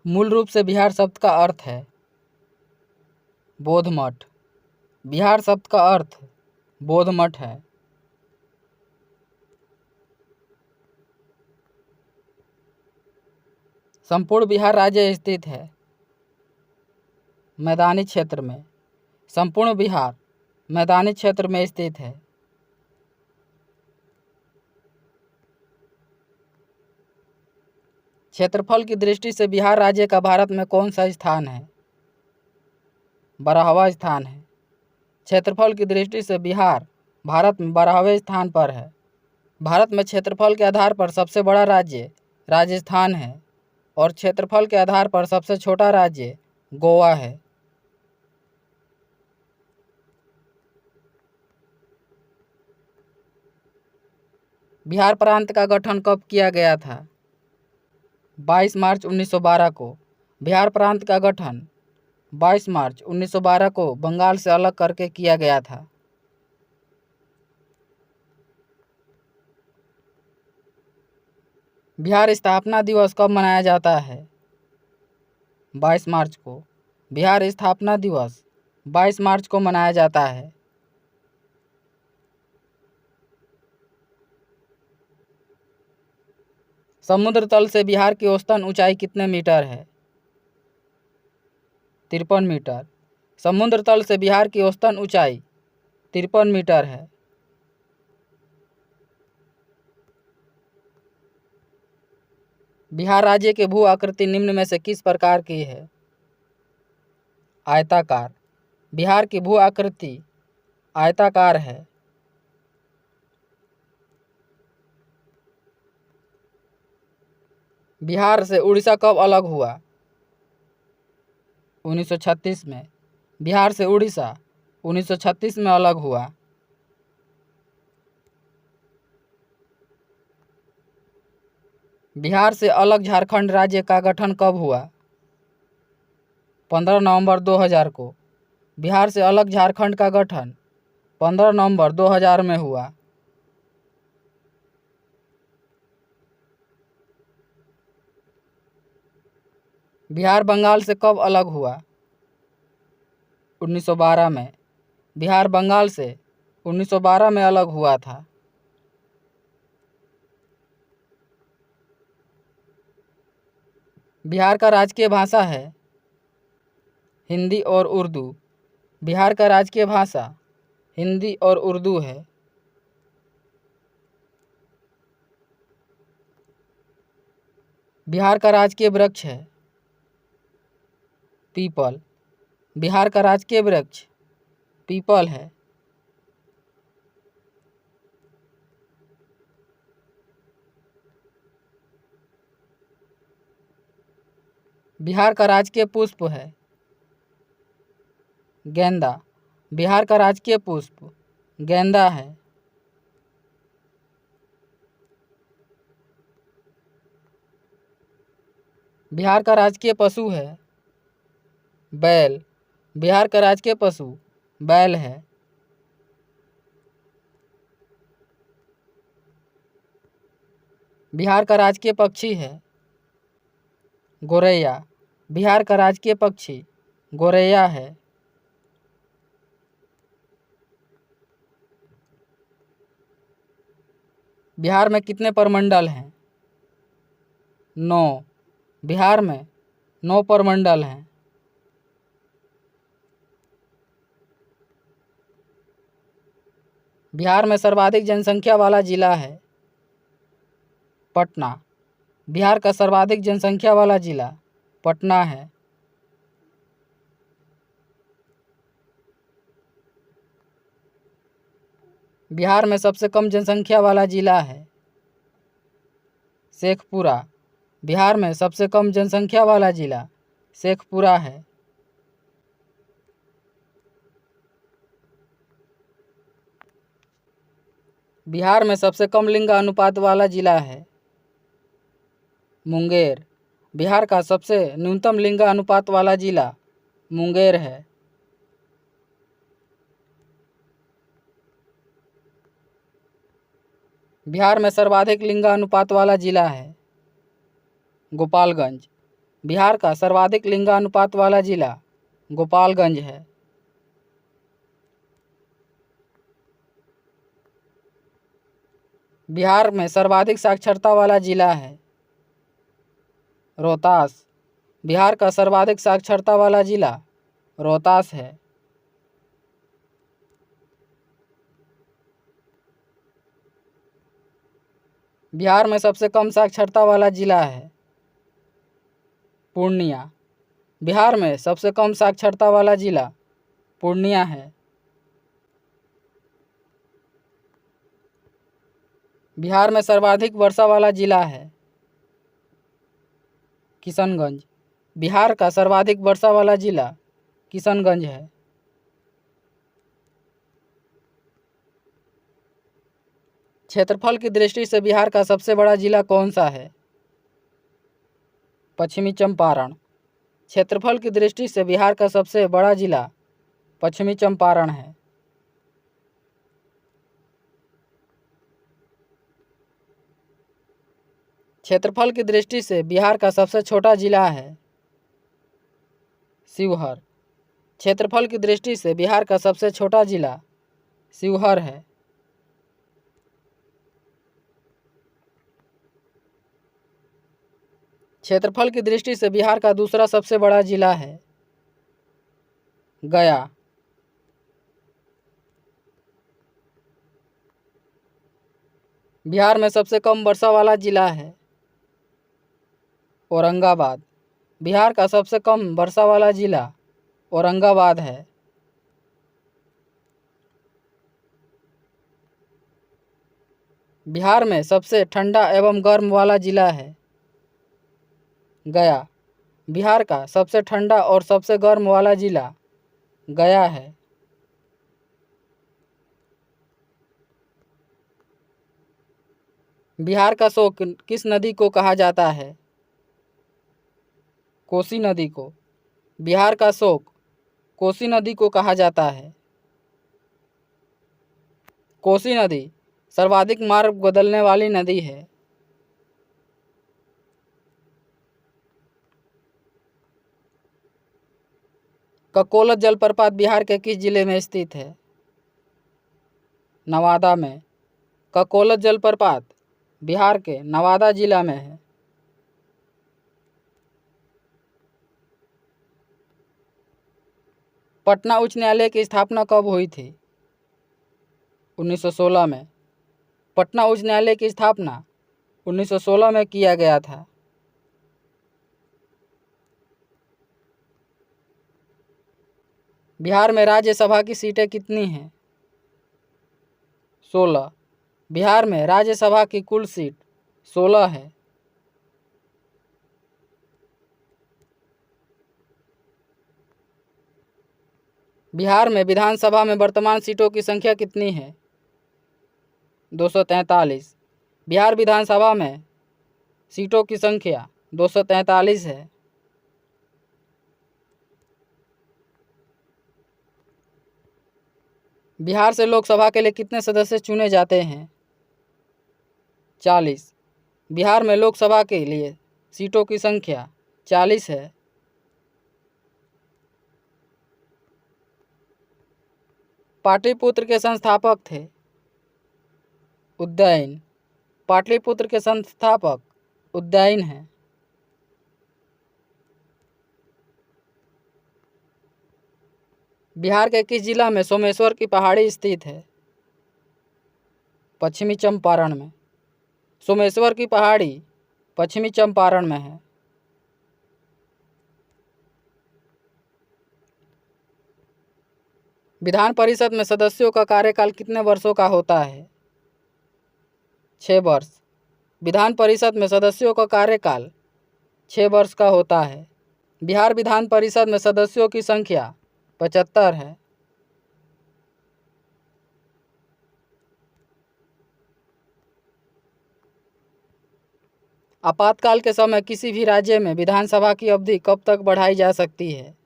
मूल रूप से बिहार शब्द का अर्थ है बौद्ध मठ। बिहार शब्द का अर्थ बौद्ध मठ है। संपूर्ण बिहार राज्य स्थित है मैदानी क्षेत्र में। संपूर्ण बिहार मैदानी क्षेत्र में स्थित है। क्षेत्रफल की दृष्टि से बिहार राज्य का भारत में कौन सा स्थान है? 12वां स्थान है। क्षेत्रफल की दृष्टि से बिहार भारत में 12वें स्थान पर है। भारत में क्षेत्रफल के आधार पर सबसे बड़ा राज्य राजस्थान है और क्षेत्रफल के आधार पर सबसे छोटा राज्य गोवा है। बिहार प्रांत का गठन कब किया गया था? 22 मार्च 1912 को। बिहार प्रांत का गठन 22 मार्च 1912 को बंगाल से अलग करके किया गया था। बिहार स्थापना दिवस कब मनाया जाता है? 22 मार्च को। बिहार स्थापना दिवस 22 मार्च को मनाया जाता है। समुद्र तल से बिहार की औसतन ऊंचाई कितने मीटर है? 53 मीटर। समुद्र तल से बिहार की औसतन ऊंचाई 53 मीटर है। बिहार राज्य की भू आकृति निम्न में से किस प्रकार की है? आयताकार। बिहार की भू आकृति आयताकार है। बिहार से उड़ीसा कब अलग हुआ? 1936 में। बिहार से उड़ीसा 1936 में अलग हुआ। बिहार से अलग झारखंड राज्य का गठन कब हुआ? 15 नवंबर 2000 को। बिहार से अलग झारखंड का गठन 15 नवंबर 2000 में हुआ। बिहार बंगाल से कब अलग हुआ? 1912 में। बिहार बंगाल से 1912 में अलग हुआ था। बिहार का राजकीय भाषा है हिंदी और उर्दू। बिहार का राजकीय भाषा हिंदी और उर्दू है। बिहार का राजकीय वृक्ष है पीपल। बिहार का राजकीय वृक्ष पीपल है। बिहार का राजकीय पुष्प है गेंदा। बिहार का राजकीय पुष्प गेंदा है। बिहार का राजकीय पशु है बैल। बिहार का राजकीय पशु बैल है। बिहार का राजकीय पक्षी है गोरैया। बिहार का राजकीय पक्षी गोरैया है। बिहार में कितने प्रमंडल हैं? 9। बिहार में 9 प्रमंडल हैं। बिहार में सर्वाधिक जनसंख्या वाला जिला है पटना। बिहार का सर्वाधिक जनसंख्या वाला जिला पटना है। बिहार में सबसे कम जनसंख्या वाला जिला है शेखपुरा। बिहार में सबसे कम जनसंख्या वाला जिला शेखपुरा है। बिहार में सबसे कम लिंग अनुपात वाला जिला है मुंगेर। बिहार का सबसे न्यूनतम लिंग अनुपात वाला जिला मुंगेर है। बिहार में सर्वाधिक लिंग अनुपात वाला जिला है गोपालगंज। बिहार का सर्वाधिक लिंगानुपात वाला जिला गोपालगंज है। बिहार में सर्वाधिक साक्षरता वाला जिला है रोहतास। बिहार का सर्वाधिक साक्षरता वाला जिला रोहतास है। बिहार में सबसे कम साक्षरता वाला जिला है पूर्णिया। बिहार में सबसे कम साक्षरता वाला जिला पूर्णिया है। बिहार में सर्वाधिक वर्षा वाला जिला है किशनगंज। बिहार का सर्वाधिक वर्षा वाला जिला किशनगंज है। क्षेत्रफल की दृष्टि से बिहार का सबसे बड़ा जिला कौन सा है? पश्चिमी चंपारण। क्षेत्रफल की दृष्टि से बिहार का सबसे बड़ा जिला पश्चिमी चंपारण है। क्षेत्रफल की दृष्टि से बिहार का सबसे छोटा जिला है शिवहर। क्षेत्रफल की दृष्टि से बिहार का सबसे छोटा जिला शिवहर है। क्षेत्रफल की दृष्टि से बिहार का दूसरा सबसे बड़ा जिला है गया। बिहार में सबसे कम वर्षा वाला जिला है औरंगाबाद। बिहार का सबसे कम वर्षा वाला जिला औरंगाबाद है। बिहार में सबसे ठंडा एवं गर्म वाला जिला है गया। बिहार का सबसे ठंडा और सबसे गर्म वाला जिला गया है। बिहार का शोक किस नदी को कहा जाता है? कोसी नदी को। बिहार का शोक कोसी नदी को कहा जाता है। कोसी नदी सर्वाधिक मार्ग बदलने वाली नदी है। ककोलत जलप्रपात बिहार के किस जिले में स्थित है? नवादा में। ककोलत जलप्रपात बिहार के नवादा जिला में है। पटना उच्च न्यायालय की स्थापना कब हुई थी? 1916 में। पटना उच्च न्यायालय की स्थापना 1916 में किया गया था। बिहार में राज्यसभा की सीटें कितनी हैं? 16। बिहार में राज्यसभा की कुल सीट 16 है। बिहार में विधानसभा में वर्तमान सीटों की संख्या कितनी है? 243। बिहार विधानसभा में सीटों की संख्या 243 है। बिहार से लोकसभा के लिए कितने सदस्य चुने जाते हैं? 40। बिहार में लोकसभा के लिए सीटों की संख्या 40 है। पाटलिपुत्र के संस्थापक थे? उदयन। पाटलिपुत्र के संस्थापक उदयन हैं। बिहार के किस जिला में सोमेश्वर की पहाड़ी स्थित है? पश्चिमी चंपारण में। सोमेश्वर की पहाड़ी पश्चिमी चंपारण में है। विधान परिषद में सदस्यों का कार्यकाल कितने वर्षों का होता है? 6 वर्ष। विधान परिषद में सदस्यों का कार्यकाल 6 वर्ष का होता है। बिहार विधान परिषद में सदस्यों की संख्या 75 है। आपातकाल के समय किसी भी राज्य में विधानसभा की अवधि कब तक बढ़ाई जा सकती है?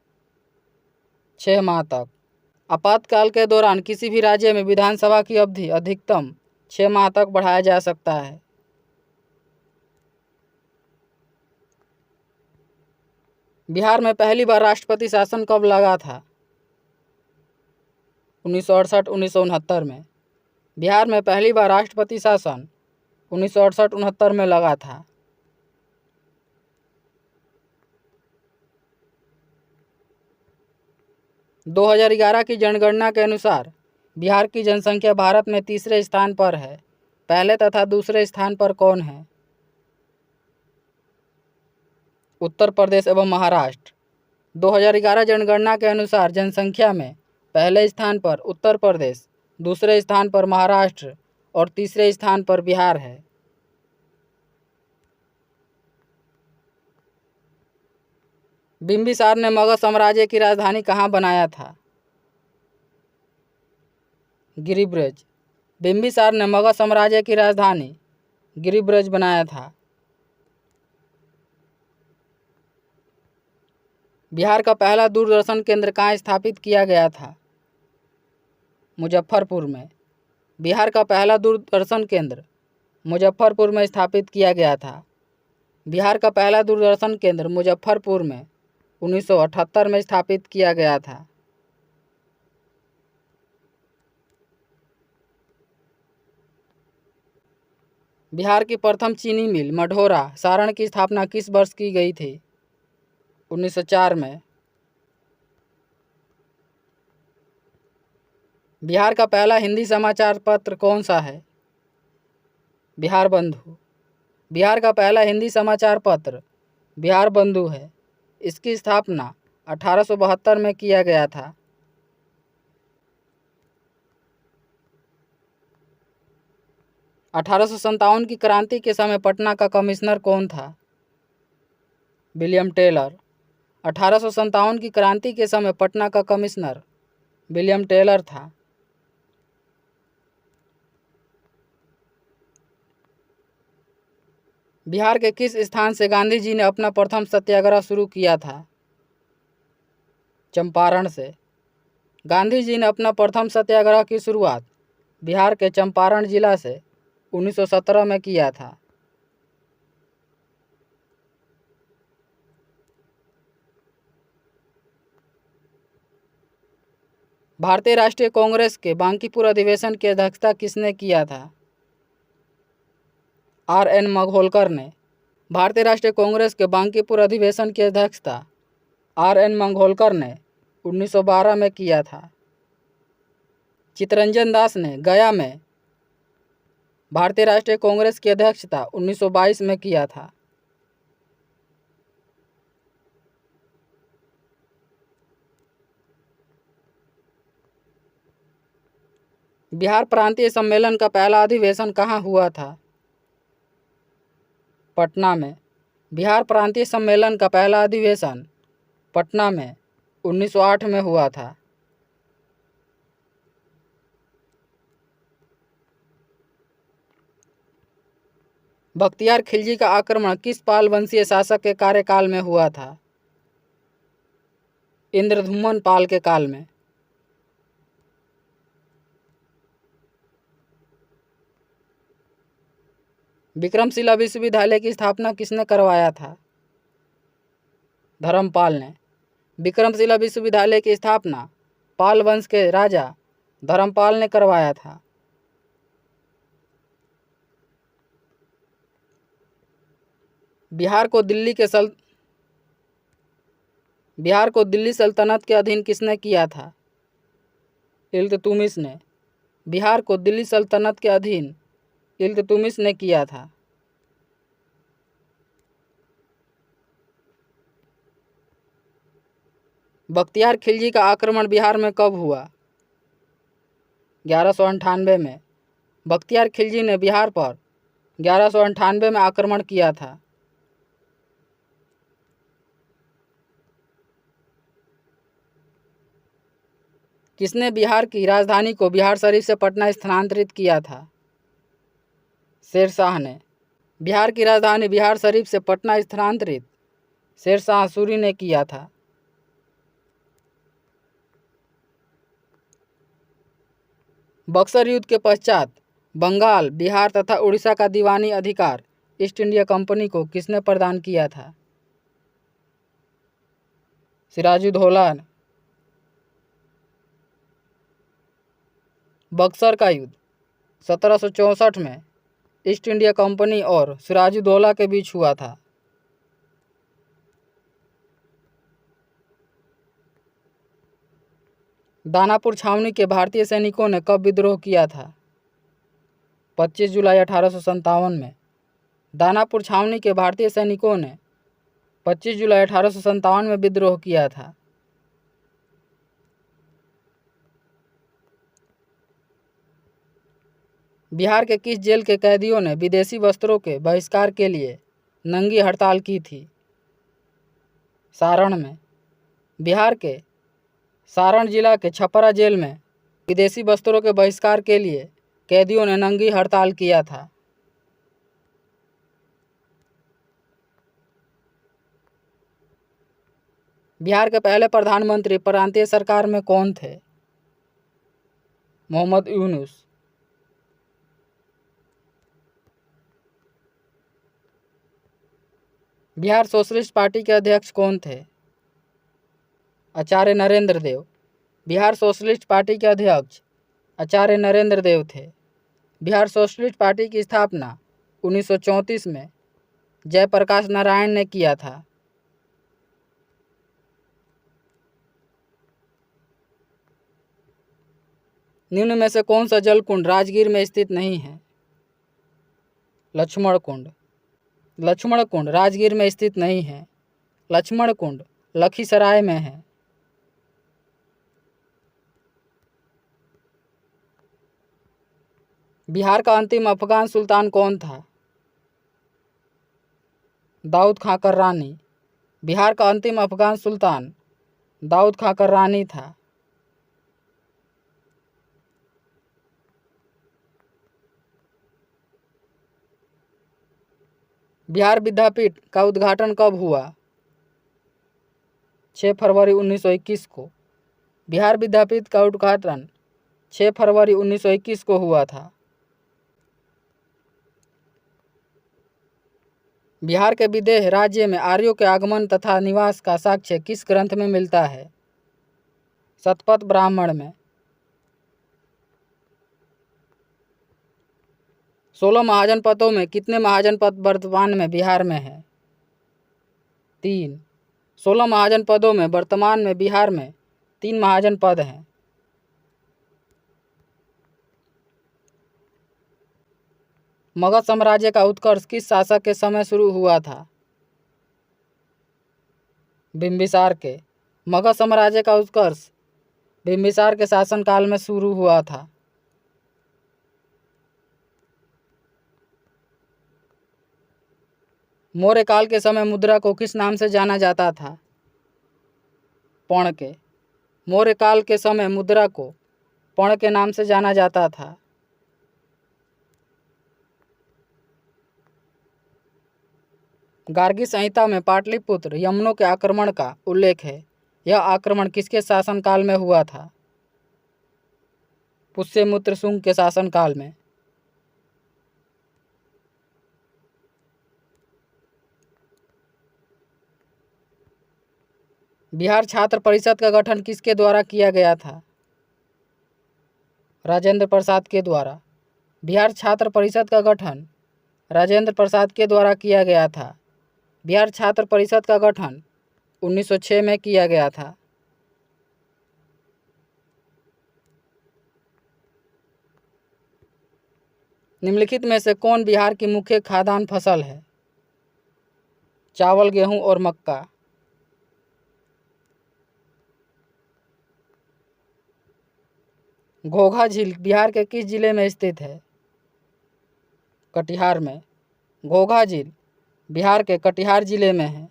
6 माह तक। आपातकाल के दौरान किसी भी राज्य में विधानसभा की अवधि अधिकतम 6 माह तक बढ़ाया जा सकता है। बिहार में पहली बार राष्ट्रपति शासन कब लगा था? 1968-1969 में। बिहार में पहली बार राष्ट्रपति शासन 1968-69 में लगा था। - 2011 की जनगणना के अनुसार बिहार की जनसंख्या भारत में तीसरे स्थान पर है। पहले तथा दूसरे स्थान पर कौन है? उत्तर प्रदेश एवं महाराष्ट्र। 2011 जनगणना के अनुसार जनसंख्या में पहले स्थान पर उत्तर प्रदेश, दूसरे स्थान पर महाराष्ट्र और तीसरे स्थान पर बिहार है। बिंबिसार ने मगध साम्राज्य की राजधानी कहाँ बनाया था? गिरिब्रज। बिंबिसार ने मगध साम्राज्य की राजधानी गिरिब्रज बनाया था। बिहार का पहला दूरदर्शन केंद्र कहाँ स्थापित किया गया था? मुजफ्फरपुर में। बिहार का पहला दूरदर्शन केंद्र मुजफ्फरपुर में स्थापित किया गया था। बिहार का पहला दूरदर्शन केंद्र मुजफ्फरपुर में 1978 में स्थापित किया गया था। बिहार की प्रथम चीनी मिल मढ़ौरा सारण की स्थापना किस वर्ष की गई थी? 1904 में। बिहार का पहला हिंदी समाचार पत्र कौन सा है? बिहार बंधु। बिहार का पहला हिंदी समाचार पत्र बिहार बंधु है। इसकी स्थापना 1872 में किया गया था। - 1857 की क्रांति के समय पटना का कमिश्नर कौन था? William Taylor. 1857 की क्रांति के समय पटना का कमिश्नर विलियम टेलर था। बिहार के किस स्थान से गांधी जी ने अपना प्रथम सत्याग्रह शुरू किया था? चंपारण से। गांधी जी ने अपना प्रथम सत्याग्रह की शुरुआत बिहार के चंपारण जिला से 1917 में किया था। भारतीय राष्ट्रीय कांग्रेस के बांकीपुर अधिवेशन की अध्यक्षता किसने किया था? R.N. मघोलकर ने। भारतीय राष्ट्रीय कांग्रेस के बांकीपुर अधिवेशन की अध्यक्षता R.N. मघोलकर ने 1912 में किया था। चित्तरंजन दास ने गया में भारतीय राष्ट्रीय कांग्रेस की अध्यक्षता 1922 में किया था। बिहार प्रांतीय सम्मेलन का पहला अधिवेशन कहाँ हुआ था? पटना में। बिहार प्रांतीय सम्मेलन का पहला अधिवेशन पटना में 1908 में हुआ था। बख्तियार खिलजी का आक्रमण किस पाल वंशीय शासक के कार्यकाल में हुआ था? इंद्रद्युम्न पाल के काल में। विक्रमशिला विश्वविद्यालय की स्थापना किसने करवाया था? धर्मपाल ने। विक्रमशिला विश्वविद्यालय की स्थापना पाल वंश के राजा धर्मपाल ने करवाया था। बिहार को दिल्ली सल्तनत के अधीन किसने किया था? इल्तुतमिश ने। बिहार को दिल्ली सल्तनत के अधीन इल्तुतमिश ने किया था। बख्तियार खिलजी का आक्रमण बिहार में कब हुआ? 1198 में। बख्तियार खिलजी ने बिहार पर 1198 में आक्रमण किया था। किसने बिहार की राजधानी को बिहार शरीफ से पटना स्थानांतरित किया था? शेरशाह ने। बिहार की राजधानी बिहार शरीफ से पटना स्थानांतरित शेरशाह सूरी ने किया था। बक्सर युद्ध के पश्चात बंगाल, बिहार तथा उड़ीसा का दीवानी अधिकार ईस्ट इंडिया कंपनी को किसने प्रदान किया था? सिराजुद्दौला। बक्सर का युद्ध 1764 में ईस्ट इंडिया कंपनी और सिराजुद्दौला के बीच हुआ था। दानापुर छावनी के भारतीय सैनिकों ने कब विद्रोह किया था? 25 जुलाई 1857 में। दानापुर छावनी के भारतीय सैनिकों ने 25 जुलाई 1857 में विद्रोह किया था। बिहार के किस जेल के कैदियों ने विदेशी वस्त्रों के बहिष्कार के लिए नंगी हड़ताल की थी? सारण में। बिहार के सारण जिला के छपरा जेल में विदेशी वस्त्रों के बहिष्कार के लिए कैदियों ने नंगी हड़ताल किया था। बिहार के पहले प्रधानमंत्री प्रांतीय सरकार में कौन थे? मोहम्मद यूनुस। बिहार सोशलिस्ट पार्टी के अध्यक्ष कौन थे? आचार्य नरेंद्र देव। बिहार सोशलिस्ट पार्टी के अध्यक्ष आचार्य नरेंद्र देव थे। बिहार सोशलिस्ट पार्टी की स्थापना 1934 में जयप्रकाश नारायण ने किया था। निम्न में से कौन सा जल कुंड राजगीर में स्थित नहीं है? लक्ष्मण कुंड। लक्ष्मण कुंड राजगीर में स्थित नहीं है। लक्ष्मण कुंड लखीसराय में है। बिहार का अंतिम अफगान सुल्तान कौन था? दाऊद खां कर्रानी। बिहार का अंतिम अफगान सुल्तान दाऊद खां कर्रानी था। बिहार विद्यापीठ का उद्घाटन कब हुआ? 6 फरवरी 1921 को। बिहार विद्यापीठ का उद्घाटन 6 फरवरी 1921 को हुआ था। बिहार के विदेह राज्य में आर्यों के आगमन तथा निवास का साक्ष्य किस ग्रंथ में मिलता है? शतपथ ब्राह्मण में। 16 महाजनपदों में कितने महाजनपद वर्तमान में बिहार में है? 3। 16 महाजनपदों में वर्तमान में बिहार में 3 महाजनपद हैं। मगध साम्राज्य का उत्कर्ष किस शासक के समय शुरू हुआ था? बिंबिसार के। मगध साम्राज्य का उत्कर्ष बिंबिसार के शासनकाल में शुरू हुआ था। मौर्य काल के समय मुद्रा को किस नाम से जाना जाता था? पर्ण के। मौर्य काल के समय मुद्रा को पर्ण के नाम से जाना जाता था। गार्गी संहिता में पाटलिपुत्र यमनों के आक्रमण का उल्लेख है। यह आक्रमण किसके शासनकाल में हुआ था? पुष्यमित्र शुंग के शासनकाल में। बिहार छात्र परिषद का गठन किसके द्वारा किया गया था? राजेंद्र प्रसाद के द्वारा। बिहार छात्र परिषद का गठन राजेंद्र प्रसाद के द्वारा किया गया था। बिहार छात्र परिषद का गठन 1906 में किया गया था। निम्नलिखित में से कौन बिहार की मुख्य खाद्यान्न फसल है? चावल, गेहूं और मक्का। घोघा झील बिहार के किस जिले में स्थित है? कटिहार में। घोघा झील बिहार के कटिहार जिले में है।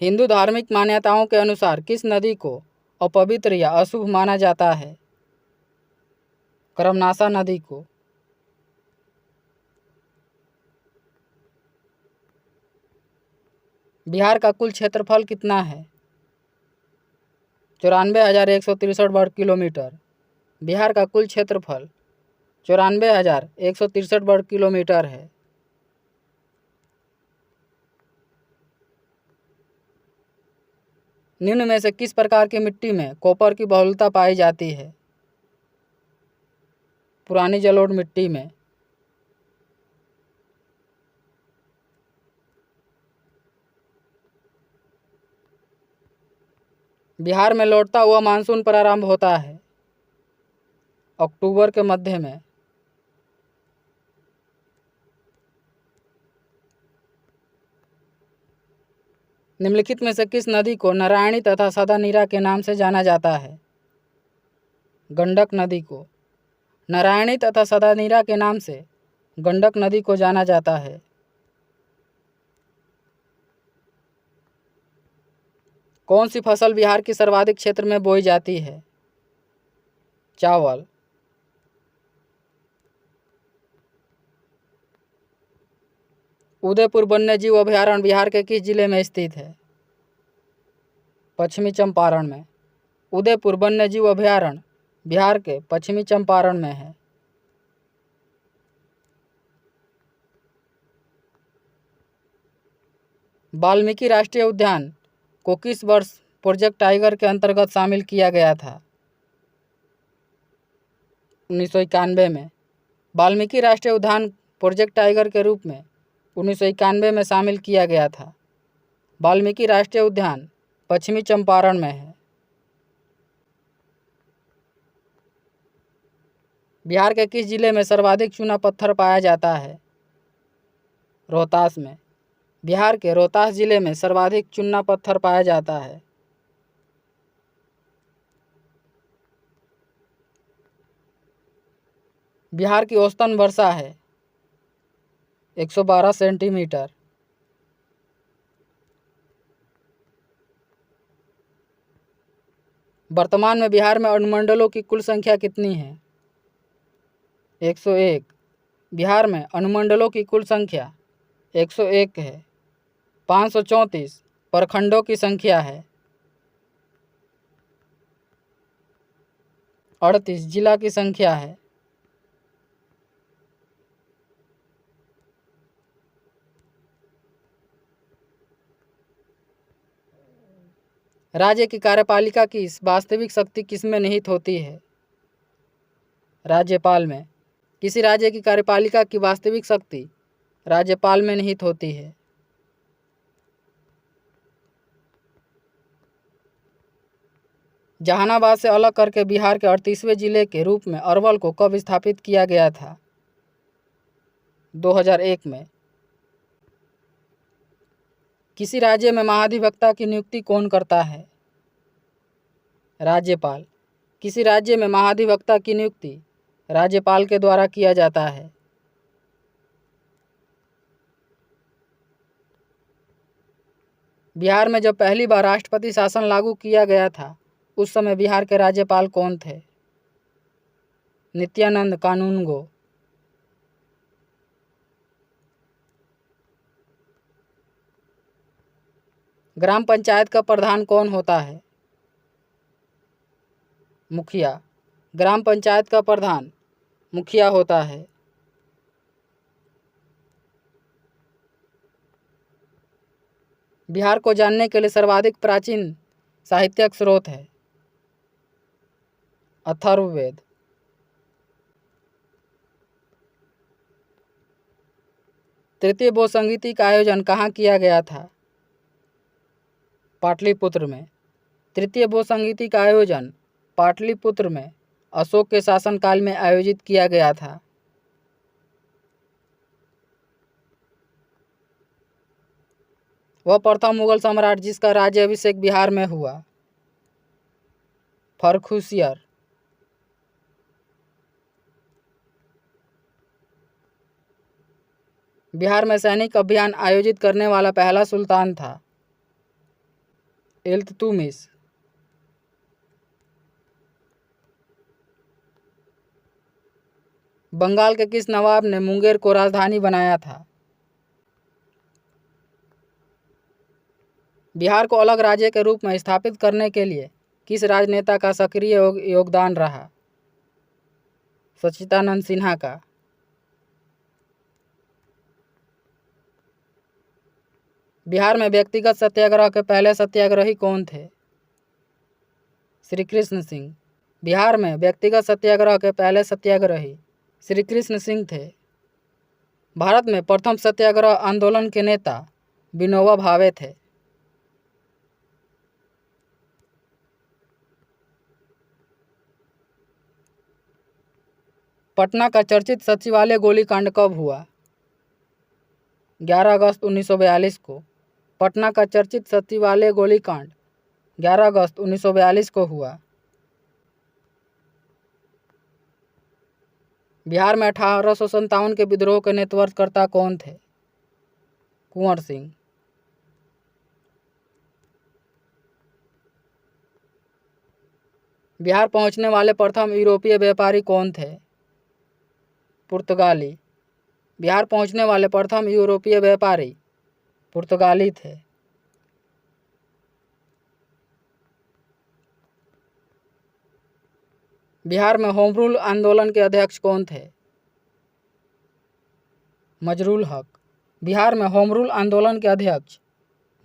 हिंदू धार्मिक मान्यताओं के अनुसार किस नदी को अपवित्र या अशुभ माना जाता है? कर्मनाशा नदी को। बिहार का कुल क्षेत्रफल कितना है? 94,163 वर्ग किलोमीटर। बिहार का कुल क्षेत्रफल 94,163 वर्ग किलोमीटर है। निम्न में से किस प्रकार की मिट्टी में कॉपर की बहुलता पाई जाती है? पुरानी जलोढ़ मिट्टी में। बिहार में लौटता हुआ मानसून प्रारंभ होता है अक्टूबर के मध्य में। निम्नलिखित में से किस नदी को नारायणी तथा सदानीरा के नाम से जाना जाता है? गंडक नदी को। नारायणी तथा सदानीरा के नाम से गंडक नदी को जाना जाता है। कौन सी फसल बिहार के सर्वाधिक क्षेत्र में बोई जाती है? चावल। उदयपुर वन्यजीव अभयारण्य बिहार के किस जिले में स्थित है? पश्चिमी चंपारण में। उदयपुर वन्यजीव अभयारण्य बिहार के पश्चिमी चंपारण में है। वाल्मीकि राष्ट्रीय उद्यान को किस वर्ष प्रोजेक्ट टाइगर के अंतर्गत शामिल किया गया था? 1991 में। वाल्मीकि राष्ट्रीय उद्यान प्रोजेक्ट टाइगर के रूप में 1991 में शामिल किया गया था। वाल्मीकि राष्ट्रीय उद्यान पश्चिमी चंपारण में है। बिहार के किस जिले में सर्वाधिक चूना पत्थर पाया जाता है? रोहतास में। बिहार के रोहतास जिले में सर्वाधिक चूना पत्थर पाया जाता है। बिहार की औसतन वर्षा है 112 सेंटीमीटर। वर्तमान में बिहार में अनुमंडलों की कुल संख्या कितनी है? 101। बिहार में अनुमंडलों की कुल संख्या 101 है। 534 प्रखंडों की संख्या है। 38 जिला की संख्या है। राज्य की कार्यपालिका की वास्तविक शक्ति किसमें निहित होती है? राज्यपाल में। किसी राज्य की कार्यपालिका की वास्तविक शक्ति राज्यपाल में निहित होती है। जहानाबाद से अलग करके बिहार के 38वें जिले के रूप में अरवल को कब स्थापित किया गया था? 2001 में। किसी राज्य में महाधिवक्ता की नियुक्ति कौन करता है? राज्यपाल। किसी राज्य में महाधिवक्ता की नियुक्ति राज्यपाल के द्वारा किया जाता है। बिहार में जब पहली बार राष्ट्रपति शासन लागू किया गया था उस समय बिहार के राज्यपाल कौन थे? नित्यानंद कानूनगो। ग्राम पंचायत का प्रधान कौन होता है? मुखिया। ग्राम पंचायत का प्रधान मुखिया होता है। बिहार को जानने के लिए सर्वाधिक प्राचीन साहित्यिक स्रोत है अथर्ववेद। तृतीय बौद्ध संगीति का आयोजन कहाँ किया गया था? पाटलिपुत्र में। तृतीय बौद्ध संगीति का आयोजन पाटलिपुत्र में अशोक के शासनकाल में आयोजित किया गया था। वह प्रथम मुगल सम्राट जिसका राज्याभिषेक बिहार में हुआ? फर्रुखसियर। बिहार में सैनिक अभियान आयोजित करने वाला पहला सुल्तान था? इल्तुतमिश। बंगाल के किस नवाब ने मुंगेर को राजधानी बनाया था? बिहार को अलग राज्य के रूप में स्थापित करने के लिए किस राजनेता का सक्रिय योगदान रहा? सच्चिदानंद सिन्हा का। बिहार में व्यक्तिगत सत्याग्रह के पहले सत्याग्रही कौन थे? श्री कृष्ण सिंह। बिहार में व्यक्तिगत सत्याग्रह के पहले सत्याग्रही श्री कृष्ण सिंह थे। भारत में प्रथम सत्याग्रह आंदोलन के नेता विनोबा भावे थे। पटना का चर्चित सचिवालय गोलीकांड कब हुआ? 11 अगस्त 1942 को। पटना का चर्चित सचिवालय गोलीकांड 11 अगस्त 1942 को हुआ। बिहार में 1857 के विद्रोह के नेतृत्वकर्ता कौन थे? कुंवर सिंह। बिहार पहुंचने वाले प्रथम यूरोपीय व्यापारी कौन थे? पुर्तगाली। बिहार पहुंचने वाले प्रथम यूरोपीय व्यापारी पुर्तगाली थे। बिहार में होम रूल आंदोलन के अध्यक्ष कौन थे? मजरूल हक। बिहार में होम रूल आंदोलन के अध्यक्ष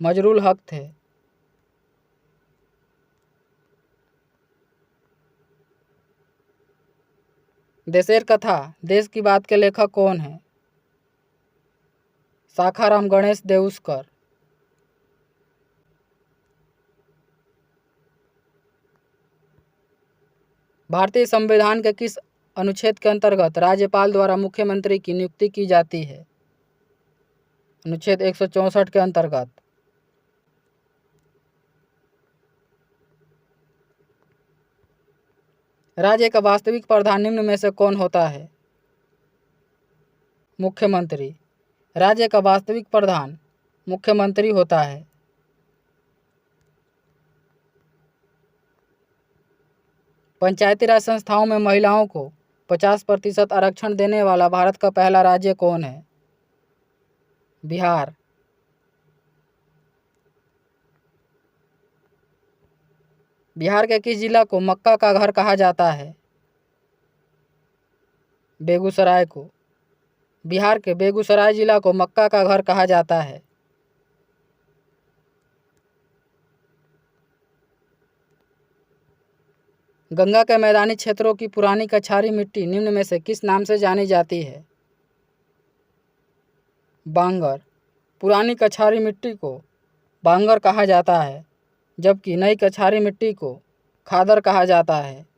मजरूल हक थे। देशेर कथा देश की बात के लेखक कौन है? शाखाराम गणेश देउस्कर। भारतीय संविधान के किस अनुच्छेद के अंतर्गत राज्यपाल द्वारा मुख्यमंत्री की नियुक्ति की जाती है? अनुच्छेद 164 के अंतर्गत। राज्य का वास्तविक प्रधान निम्न में से कौन होता है? मुख्यमंत्री। राज्य का वास्तविक प्रधान मुख्यमंत्री होता है। पंचायती राज संस्थाओं में महिलाओं को 50% आरक्षण देने वाला भारत का पहला राज्य कौन है? बिहार। बिहार के किस जिला को मक्का का घर कहा जाता है? बेगूसराय को। बिहार के बेगूसराय जिला को मक्का का घर कहा जाता है। गंगा के मैदानी क्षेत्रों की पुरानी कछारी मिट्टी निम्न में से किस नाम से जानी जाती है? बांगर। पुरानी कछारी मिट्टी को बांगर कहा जाता है, जबकि नई कछारी मिट्टी को खादर कहा जाता है।